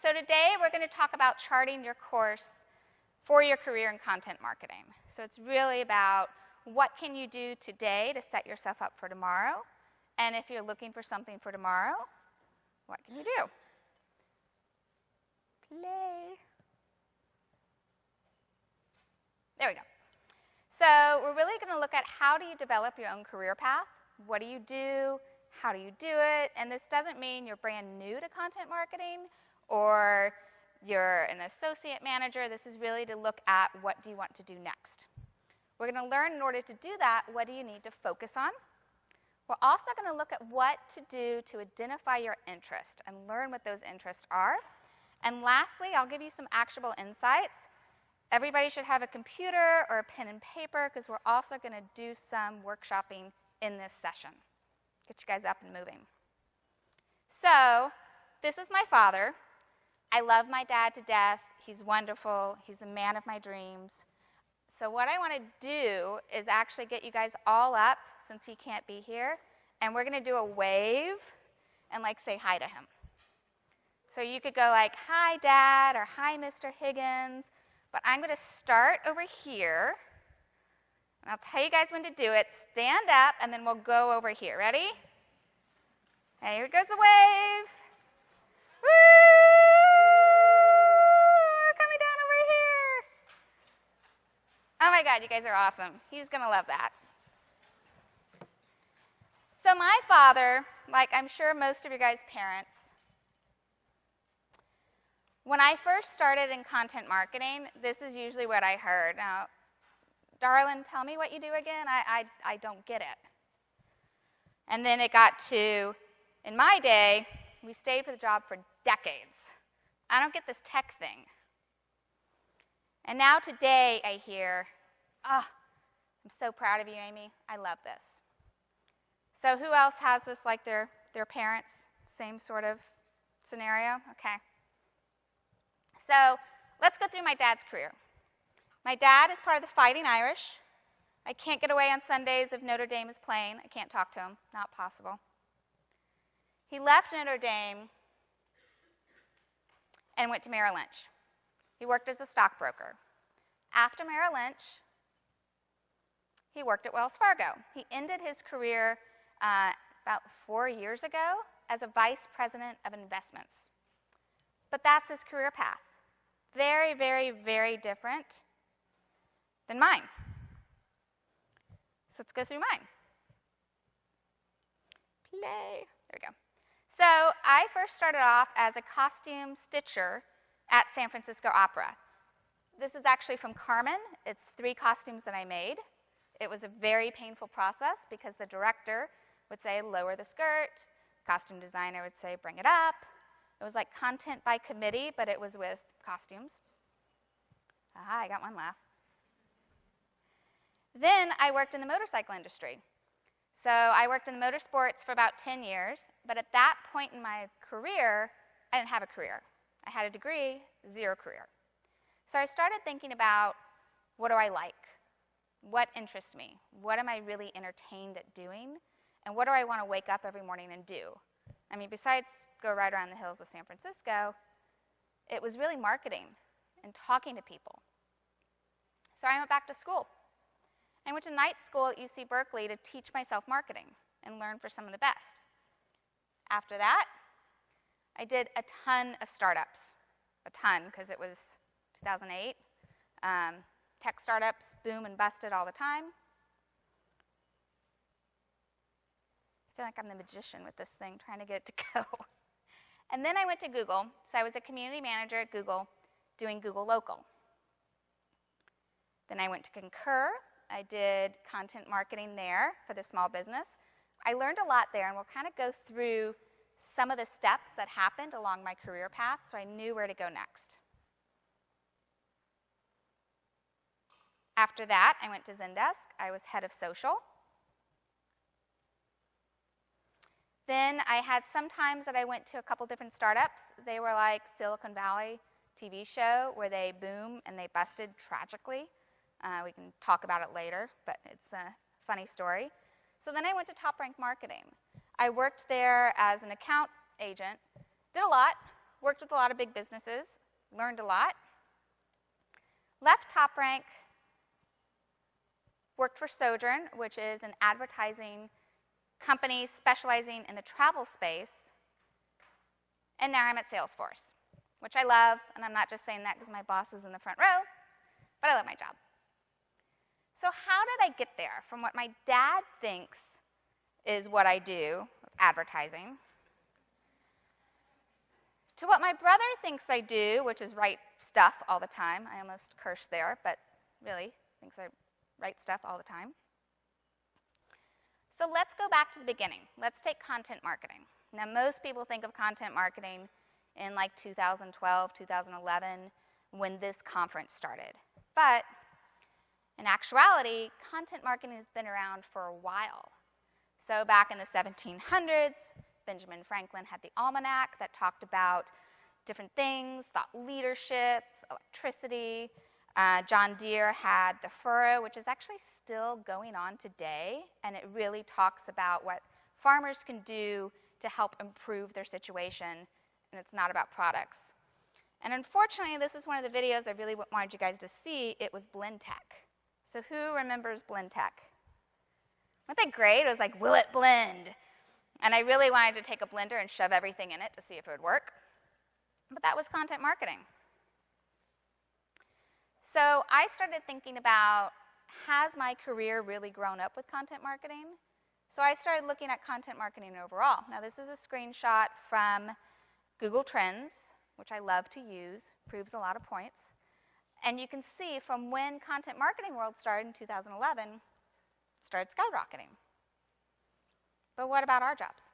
So today we're going to talk about charting your course for your career in content marketing. So it's really about what can you do today to set yourself up for tomorrow, and if you're looking for something for tomorrow, what can you do? Play. There we go. So we're really going to look at how do you develop your own career path, what do you do, how do you do it, and this doesn't mean you're brand new to content marketing or you're an associate manager. This is really to look at what do you want to do next. We're going to learn in order to do that, what do you need to focus on. We're also going to look at what to do to identify your interest and learn what those interests are. And lastly, I'll give you some actionable insights. Everybody should have a computer or a pen and paper because we're also going to do some workshopping in this session. Get you guys up and moving. So, this is my father. I love my dad to death. He's wonderful. He's the man of my dreams. So what I want to do is actually get you guys all up, since he can't be here, and we're going to do a wave and like say hi to him. So you could go like, hi, Dad, or hi, Mr. Higgins. But I'm going to start over here. And I'll tell you guys when to do it. Stand up, and then we'll go over here. Ready? Okay, here goes the wave. Woo! We're coming down over here. Oh, my God, you guys are awesome. He's going to love that. So my father, like I'm sure most of you guys' parents, when I first started in content marketing, this is usually what I heard. Now, darling, tell me what you do again. I don't get it. And then it got to, in my day, we stayed for the job for decades. I don't get this tech thing. And now today I hear, oh, I'm so proud of you, Amy. I love this. So who else has this like their parents? Same sort of scenario? Okay. So let's go through my dad's career. My dad is part of the Fighting Irish. I can't get away on Sundays if Notre Dame is playing. I can't talk to him. Not possible. He left Notre Dame and went to Merrill Lynch. He worked as a stockbroker. After Merrill Lynch, he worked at Wells Fargo. He ended his career about 4 years ago as a vice president of investments. But that's his career path. Very, very, very different than mine. So let's go through mine. Play. There we go. So I first started off as a costume stitcher at San Francisco Opera. This is actually from Carmen. It's 3 costumes that I made. It was a very painful process because the director would say, lower the skirt. Costume designer would say, bring it up. It was like content by committee, but it was with costumes. Aha, I got one laugh. Then I worked in the motorcycle industry. So I worked in the motorsports for about 10 years, but at that point in my career, I didn't have a career. I had a degree, 0 career. So I started thinking about, what do I like? What interests me? What am I really entertained at doing? And what do I want to wake up every morning and do? I mean, besides go right around the hills of San Francisco, it was really marketing and talking to people. So I went back to school. I went to night school at UC Berkeley to teach myself marketing and learn for some of the best. After that, I did a ton of startups. A ton, because it was 2008. Tech startups boom and busted all the time. I feel like I'm the magician with this thing, trying to get it to go. And then I went to Google. So I was a community manager at Google doing Google Local. Then I went to Concur. I did content marketing there for the small business. I learned a lot there, and we'll kind of go through some of the steps that happened along my career path so I knew where to go next. After that, I went to Zendesk. I was head of social. Then I had some times that I went to a couple different startups. They were like Silicon Valley TV show where they boom and they busted tragically. We can talk about it later, but it's a funny story. So then I went to Top Rank Marketing. I worked there as an account agent, did a lot, worked with a lot of big businesses, learned a lot. Left top rank, worked for Sojourn, which is an advertising company specializing in the travel space. And now I'm at Salesforce, which I love, and I'm not just saying that because my boss is in the front row, but I love my job. So how did I get there from what my dad thinks is what I do, advertising, to what my brother thinks I do, which is write stuff all the time. I almost cursed there, but really thinks I write stuff all the time. So let's go back to the beginning. Let's take content marketing. Now, most people think of content marketing in like 2012, 2011, when this conference started. But in actuality, content marketing has been around for a while. So back in the 1700s, Benjamin Franklin had the almanac that talked about different things, thought leadership, electricity. John Deere had the furrow, which is actually still going on today, and it really talks about what farmers can do to help improve their situation, and it's not about products. And unfortunately, this is one of the videos I really wanted you guys to see. It was BlendTech. So who remembers BlendTech? Wasn't that great? It was like, will it blend? And I really wanted to take a blender and shove everything in it to see if it would work. But that was content marketing. So I started thinking about, has my career really grown up with content marketing? So I started looking at content marketing overall. Now this is a screenshot from Google Trends, which I love to use, proves a lot of points. And you can see from when content marketing world started in 2011, it started skyrocketing. But what about our jobs?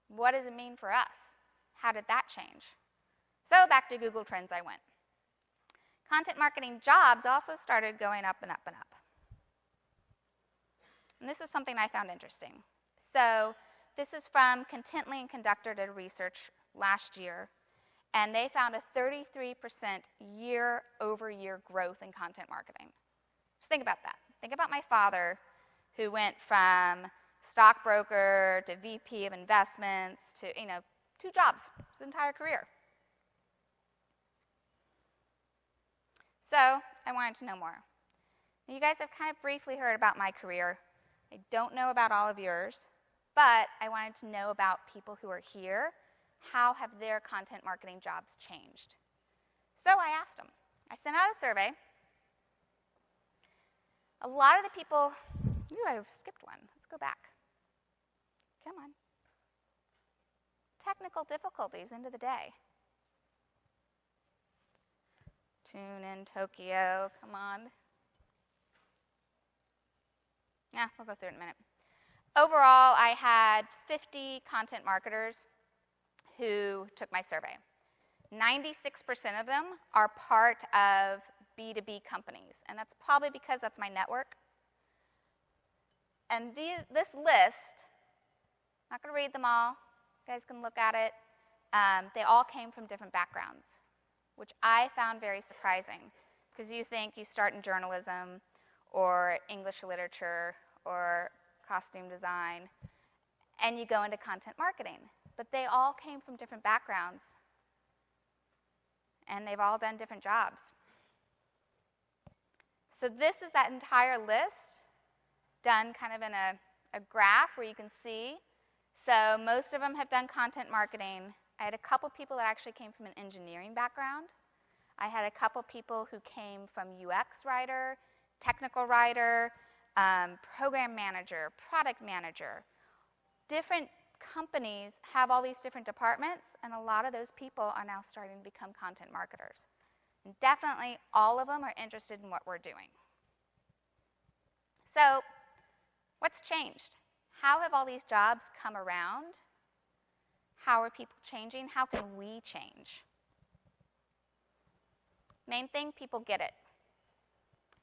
What does it mean for us? How did that change? So back to Google Trends I went. Content marketing jobs also started going up and up and up. And this is something I found interesting. So this is from Contently and Conductor did research last year, and they found a 33% year-over-year growth in content marketing. Just think about that. Think about my father, who went from stockbroker to VP of investments to, 2 jobs his entire career. So I wanted to know more. You guys have kind of briefly heard about my career. I don't know about all of yours, but I wanted to know about people who are here. How have their content marketing jobs changed? So I asked them. I sent out a survey. A lot of the people, I've skipped one. Let's go back. Come on. Technical difficulties into the day. Tune in Tokyo, come on. Yeah, we'll go through it in a minute. Overall, I had 50 content marketers who took my survey. 96% of them are part of B2B companies, and that's probably because that's my network. And this list, I'm not going to read them all. You guys can look at it. They all came from different backgrounds, which I found very surprising, because you think you start in journalism or English literature or costume design, and you go into content marketing. But they all came from different backgrounds, and they've all done different jobs. So this is that entire list done kind of in a graph where you can see. So most of them have done content marketing. I had a couple people that actually came from an engineering background. I had a couple people who came from UX writer, technical writer, program manager, product manager. Different companies have all these different departments, and a lot of those people are now starting to become content marketers. And definitely all of them are interested in what we're doing. So what's changed? How have all these jobs come around? How are people changing? How can we change? Main thing, people get it.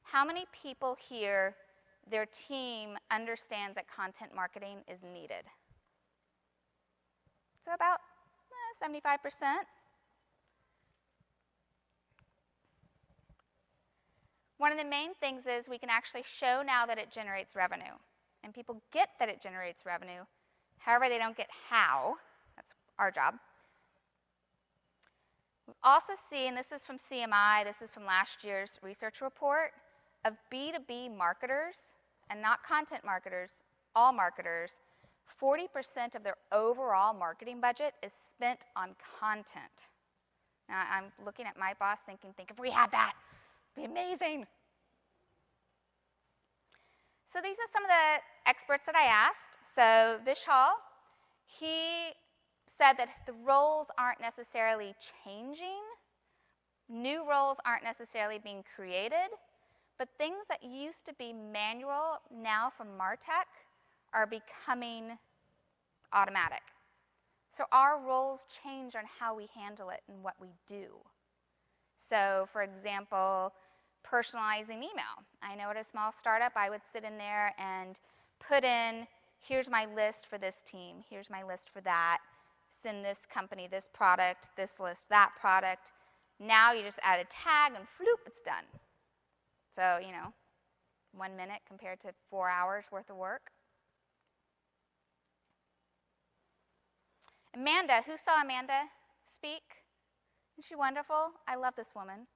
How many people here, their team understands that content marketing is needed? So about 75%. One of the main things is we can actually show now that it generates revenue. And people get that it generates revenue. However, they don't get how. That's our job. We've also seen, this is from CMI, this is from last year's research report, of B2B marketers, and not content marketers, all marketers, 40% of their overall marketing budget is spent on content. Now, I'm looking at my boss thinking, if we had that, it'd be amazing. So these are some of the experts that I asked. So Vishal, he said that the roles aren't necessarily changing. New roles aren't necessarily being created. But things that used to be manual now from MarTech are becoming automatic. So our roles change on how we handle it and what we do. So, for example, personalizing email. I know at a small startup, I would sit in there and put in, here's my list for this team, here's my list for that, send this company this product, this list, that product. Now you just add a tag and floop, it's done. So, 1 minute compared to 4 hours worth of work. Amanda, who saw Amanda speak? Isn't she wonderful? I love this woman.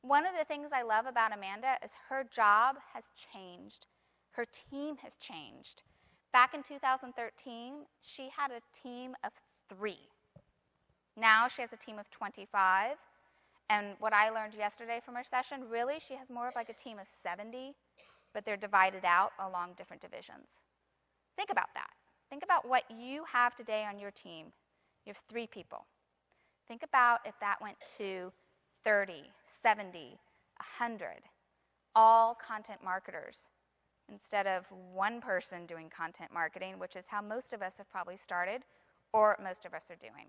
One of the things I love about Amanda is her job has changed. Her team has changed. Back in 2013, she had a team of 3. Now she has a team of 25. And what I learned yesterday from her session, really, she has more of like a team of 70, but they're divided out along different divisions. Think about that. Think about what you have today on your team. You have 3 people. Think about if that went to 30, 70, 100, all content marketers, instead of one person doing content marketing, which is how most of us have probably started, or most of us are doing.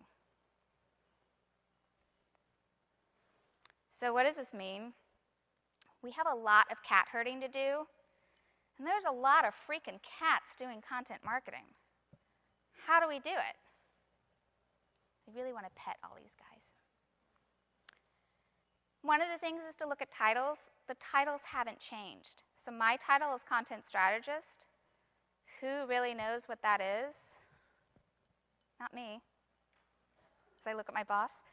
So what does this mean? We have a lot of cat herding to do, and there's a lot of freaking cats doing content marketing. How do we do it? I really want to pet all these guys. One of the things is to look at titles. The titles haven't changed. So my title is content strategist. Who really knows what that is? Not me. As I look at my boss.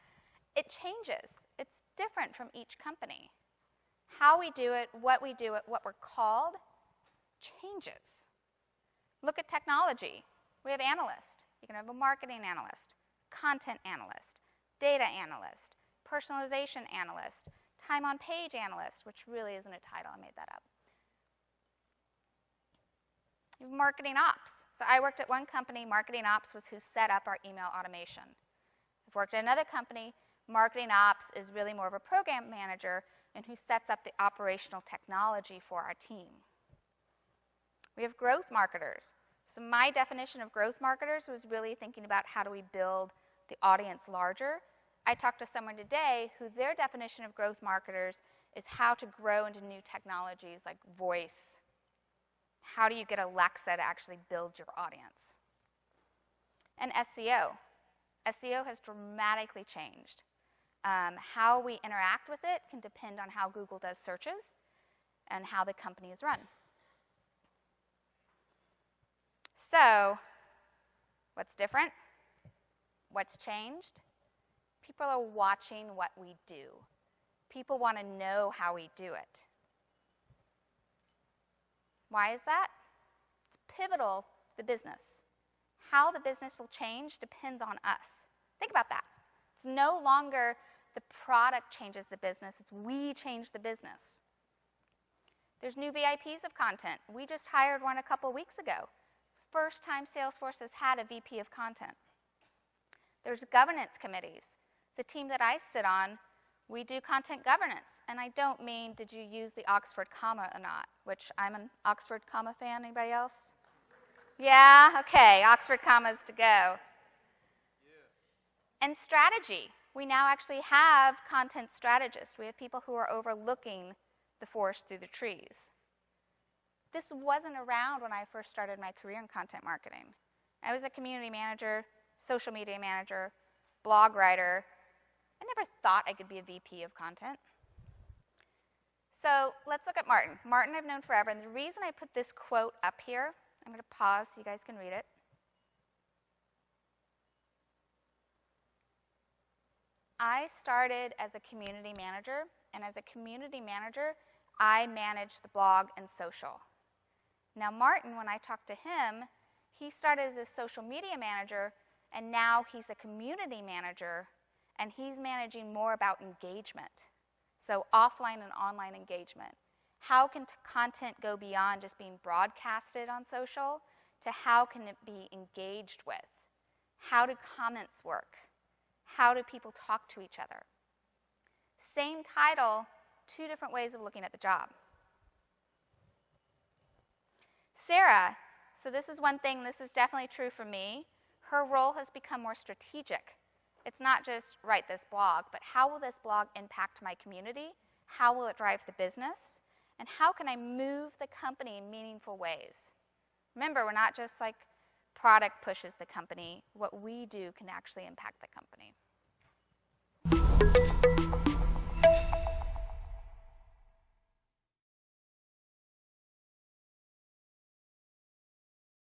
It changes. It's different from each company. How we do it, what we're called, changes. Look at technology. We have analysts. You can have a marketing analyst, content analyst, data analyst, personalization analyst, time on page analyst, which really isn't a title, I made that up. You have marketing ops. So I worked at one company, marketing ops was who set up our email automation. I've worked at another company, marketing ops is really more of a program manager and who sets up the operational technology for our team. We have growth marketers. So my definition of growth marketers was really thinking about how do we build the audience larger. I talked to someone today who their definition of growth marketers is how to grow into new technologies like voice. How do you get Alexa to actually build your audience? And SEO. SEO has dramatically changed. How we interact with it can depend on how Google does searches and how the company is run. So, what's different? What's changed? People are watching what we do. People want to know how we do it. Why is that? It's pivotal to the business. How the business will change depends on us. Think about that. It's no longer the product changes the business, it's we change the business. There's new VIPs of content. We just hired one a couple weeks ago. First time Salesforce has had a VP of content. There's governance committees. The team that I sit on, we do content governance. And I don't mean did you use the Oxford comma or not, which I'm an Oxford comma fan. Anybody else? Yeah? Okay, Oxford commas to go. Yeah. And strategy. We now actually have content strategists. We have people who are overlooking the forest through the trees. This wasn't around when I first started my career in content marketing. I was a community manager, social media manager, blog writer. I never thought I could be a VP of content. So let's look at Martin. Martin I've known forever, and the reason I put this quote up here, I'm going to pause so you guys can read it. I started as a community manager, and as a community manager, I managed the blog and social. Now Martin, when I talked to him, he started as a social media manager, and now he's a community manager, and he's managing more about engagement. So offline and online engagement. How can content go beyond just being broadcasted on social to how can it be engaged with? How do comments work? How do people talk to each other? Same title, two different ways of looking at the job. Sarah, so this is one thing, this is definitely true for me. Her role has become more strategic. It's not just write this blog, but how will this blog impact my community? How will it drive the business? And how can I move the company in meaningful ways? Remember, we're not just like product pushes the company. What we do can actually impact the company.